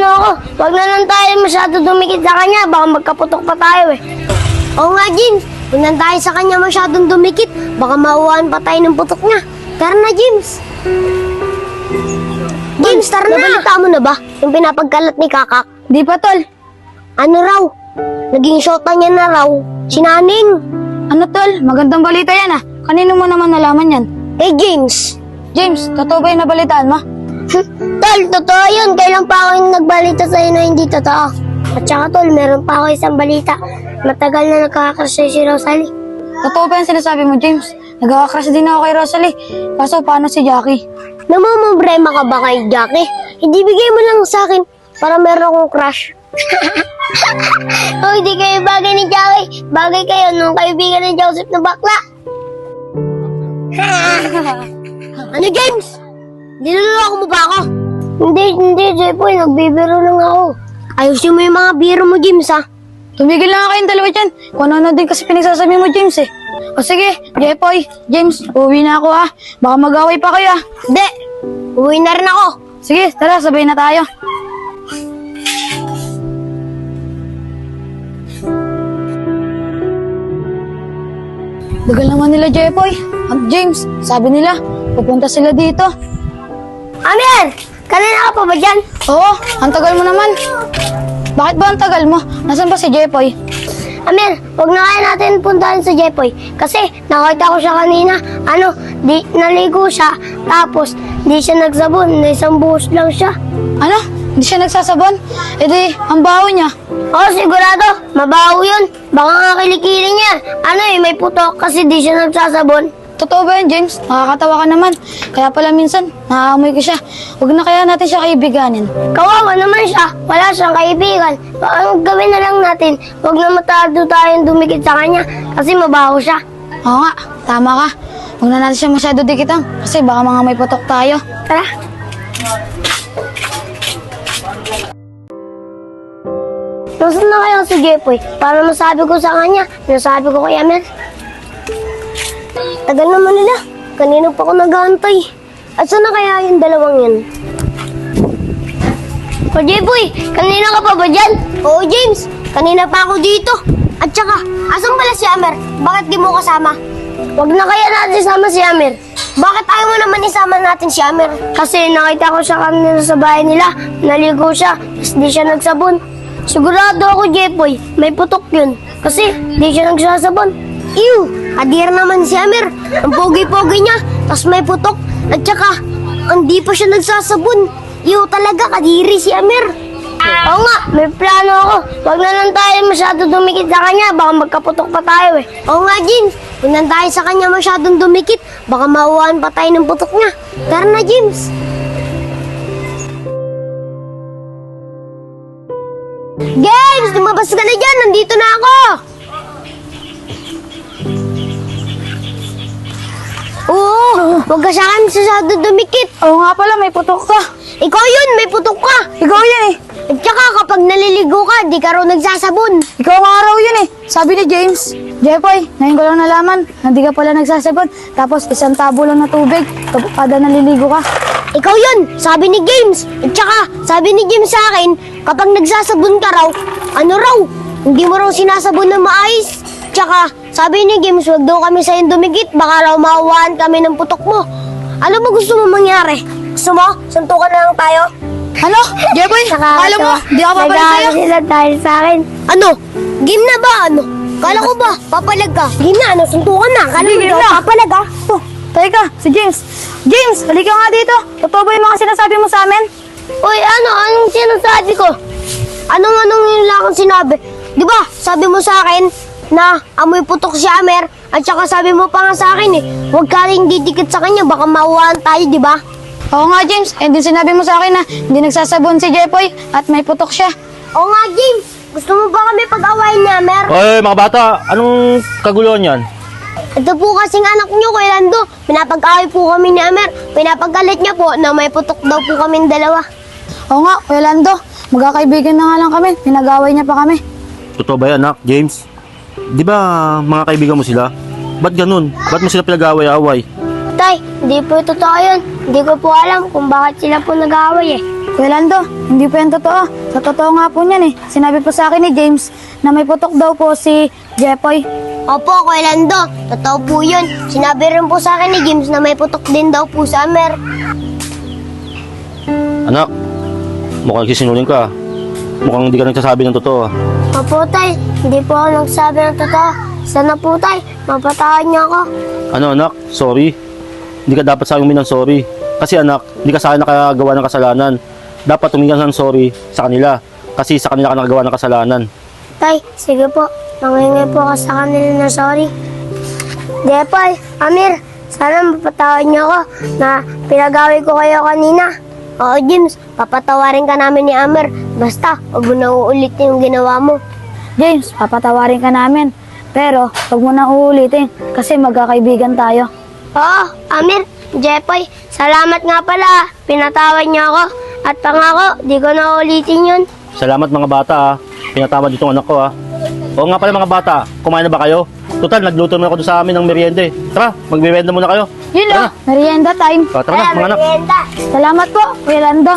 plano ako. Huwag na lang tayo masyado dumikit sa kanya. Baka magkaputok pa tayo eh. Oo nga, James. Huwag na tayo sa kanya masyadong dumikit. Baka mauwahan pa tayo ng putok niya. Tara na, James. James, tara na. Nabalita mo na ba yung pinapagkalat ni Kakak? Di pa, tol. Ano raw? Naging shota niya na raw. Si Naning. Ano, tol? Magandang balita yan, ah. Kanino mo naman nalaman yan? Eh, James. James, totoo ba yung nabalitaan mo? Tol, totoo yun. Kailan pa ako yung nagbalita sa'yo na hindi totoo. At saka, Tol, meron pa ako isang balita. Matagal na nagkakakrush sa'yo si Rosalie. Totoo ba yung sinasabi mo, James? Nagkakakrush din ako kay Rosalie. Kaso, paano si Jackie? Namumumbrema ka ba kay Jackie? Hindi bigay mo lang sa akin para meron akong crush. Oh, hindi kayo bagay ni Jackie. Bagay kayo nung kaibigan ni Joseph na bakla. Ano, James? Niloloko mo ba ako? Hindi, Jepoy. Nagbibiro lang ako. Ayusin mo yung mga biro mo, James, ha? Tumigil lang kayong dalawa dyan. Kung ano din kasi pinagsasabi mo, James, eh. O sige, Jepoy, James, uwi na ako, ha. Baka mag-away pa kayo, ha. Hindi. Uwi na rin ako. Sige, tara, sabay na tayo. Dagal naman nila, Jepoy. At James, sabi nila, pupunta sila dito. Amir! Kanina ka pa ba dyan? Oo, ang tagal mo naman. Bakit ba ang tagal mo? Nasaan ba si Jepoy? Amir, huwag na kaya natin puntahan sa Jepoy. Kasi nakita ko siya kanina. Naligo siya. Tapos, di siya nagsabon. Isang buhos lang siya. Ano? Hindi siya nagsasabon? E di, ang baho niya. Oo, sigurado. Mabaho yun. Baka nga kilikili niya. May putok kasi di siya nagsasabon. Totoo ba yan, James? Nakakatawa ka naman. Kaya pala minsan, naaamoy ko siya. Huwag na kaya natin siya kaibiganin. Kawawa naman siya. Wala siyang kaibigan. Ang gawin na lang natin, huwag na matado tayong dumikit sa kanya kasi mabaho siya. Oo nga, tama ka. Huwag na natin siya masyado dikitan kasi baka mga may putok tayo. Tara. Nasaan na kayo si Jepoy? Para masabi ko sa kanya, nasabi ko kay Amel. Tagal naman nila. Kanina pa ako nag-aantay. At saan na kaya yung dalawang yan? O Jepoy, kanina ka pa ba dyan? Oo, James. Kanina pa ako dito. At saka, asan pala si Amer? Bakit di mo kasama? Huwag na kaya natin isama si Amer. Bakit ayaw mo naman isama natin si Amer? Kasi nakita ko siya kanina sa bahay nila. Naligo siya, tapos di siya nagsabon. Sigurado ako, Jepoy, may putok yun. Kasi di siya nagsasabon. Ew! Adir naman si Amer. Ang pogi-pogi niya, tapos may putok. At saka, hindi pa siya nagsasabon. Ew, talaga, kadiri si Amer. Oo nga, may plano ako. Huwag na lang tayo masyado dumikit sa kanya. Baka magkaputok pa tayo eh. Oo nga, James. Huwag na tayo sa kanya masyadong dumikit. Baka mauwahan pa tayo ng putok niya. Tara na, James. James, lumabas ka na dyan. Nandito na ako. Oo, huwag ka sa akin masyado dumikit. Oo nga pala, may putok ka. Ikaw yun, may putok ka. Ikaw yan eh. At saka kapag naliligo ka, di ka raw nagsasabon. Ikaw nga raw yun eh. Sabi ni James. Jepoy, ngayon ko lang nalaman na di ka pala nagsasabon. Tapos isang tabo lang na tubig kada naliligo ka. Ikaw yun, sabi ni James. At saka, sabi ni James sa akin, kapag nagsasabon ka raw, ano raw, hindi mo raw sinasabon na maayos. Tsaka, sabi ni James, huwag daw kami sa'yo dumikit, baka raw mauwahan kami ng putok mo. Ano ba gusto mo mangyari? Gusto mo? Suntukan na lang tayo? Ano? Jepoy, akala mo, di ako papalag sa'yo? Sila dahil sa akin. Ano? Game na ba? Ano? Kala ko ba? Papalag ka? Game na, ano? Suntukan na. Kala mo Game daw, na. papalag ka? Oh, teka, si James. James, halika nga dito. Totoo ba yung mga sinasabi mo sa amin? Uy, anong sinasabi ko? Anong yung lakang sinabi? Di ba, sabi mo sa akin na amoy putok si Amer at saka sabi mo pa nga sa akin huwag ka rin didikit sa kanya, baka mauwahan tayo, di ba? Oo nga, James. Eh, din sinabi mo sa akin na hindi nagsasabon si Jepoy at may putok siya. Oo nga, James. Gusto mo ba kami pag-awayin ni Amer? Oy, mga bata, anong kaguluhan yan? Ito po kasing anak niyo, kay Lando. Pinapag-away po kami ni Amer. Pinapagalit niya po na may putok daw po kami dalawa. Oo nga, Kuya Lando. Magkakaibigan na nga lang kami. Pinag-away niya pa kami. Totoo ba yan, anak? James? Di ba mga kaibigan mo sila? Ba't ganun? Ba't mo sila pinag-away-away? Tay, hindi po totoo yun. Hindi ko po alam kung bakit sila po nag-aaway eh. Kuya Lando, hindi po yan totoo. Sa totoo nga po niyan eh. Sinabi po sa akin ni James na may putok daw po si Jepoy. Opo, Kuya Lando. Totoo po yun. Sinabi rin po sa akin ni James na may putok din daw po sa Amer. Anak, mukhang nagsisinungaling ka. Mukhang hindi ka nagsasabi ng totoo. Opo, tay. Hindi po ako nagsabi ng totoo. Sana po, tay. Mapatawad niyo ako. Ano anak, sorry. Hindi ka dapat sa akin humingi ng sorry. Kasi anak, hindi ka sa akin nakagawa ng kasalanan. Dapat humingi ka ng sorry sa kanila. Kasi sa kanila ka nakagawa ng kasalanan. Tay, sige po. Nangingi po ako sa kanila na sorry. Jepoy, Amir, sana mapatawad niyo ako na pinagawi ko kayo kanina. Oo, James, papatawarin ka namin ni Amir. Basta, huwag mo na uulitin yung ginawa mo. James, papatawarin ka namin. Pero, huwag mo na uulitin kasi magkakaibigan tayo. Oo, Amir, Jepoy, salamat nga pala. Pinatawad niyo ako. At pangako, di ko na ulitin yun. Salamat mga bata ha. Pinatawad itong anak ko ha. Oo nga pala mga bata, kumain na ba kayo? Total, nagluto mo ako doon sa amin ng meriende. Tara, magmerienda muna kayo. Yun Tara o, merienda time. Tara na mga anak. merienda. Salamat po, Kuya Lando.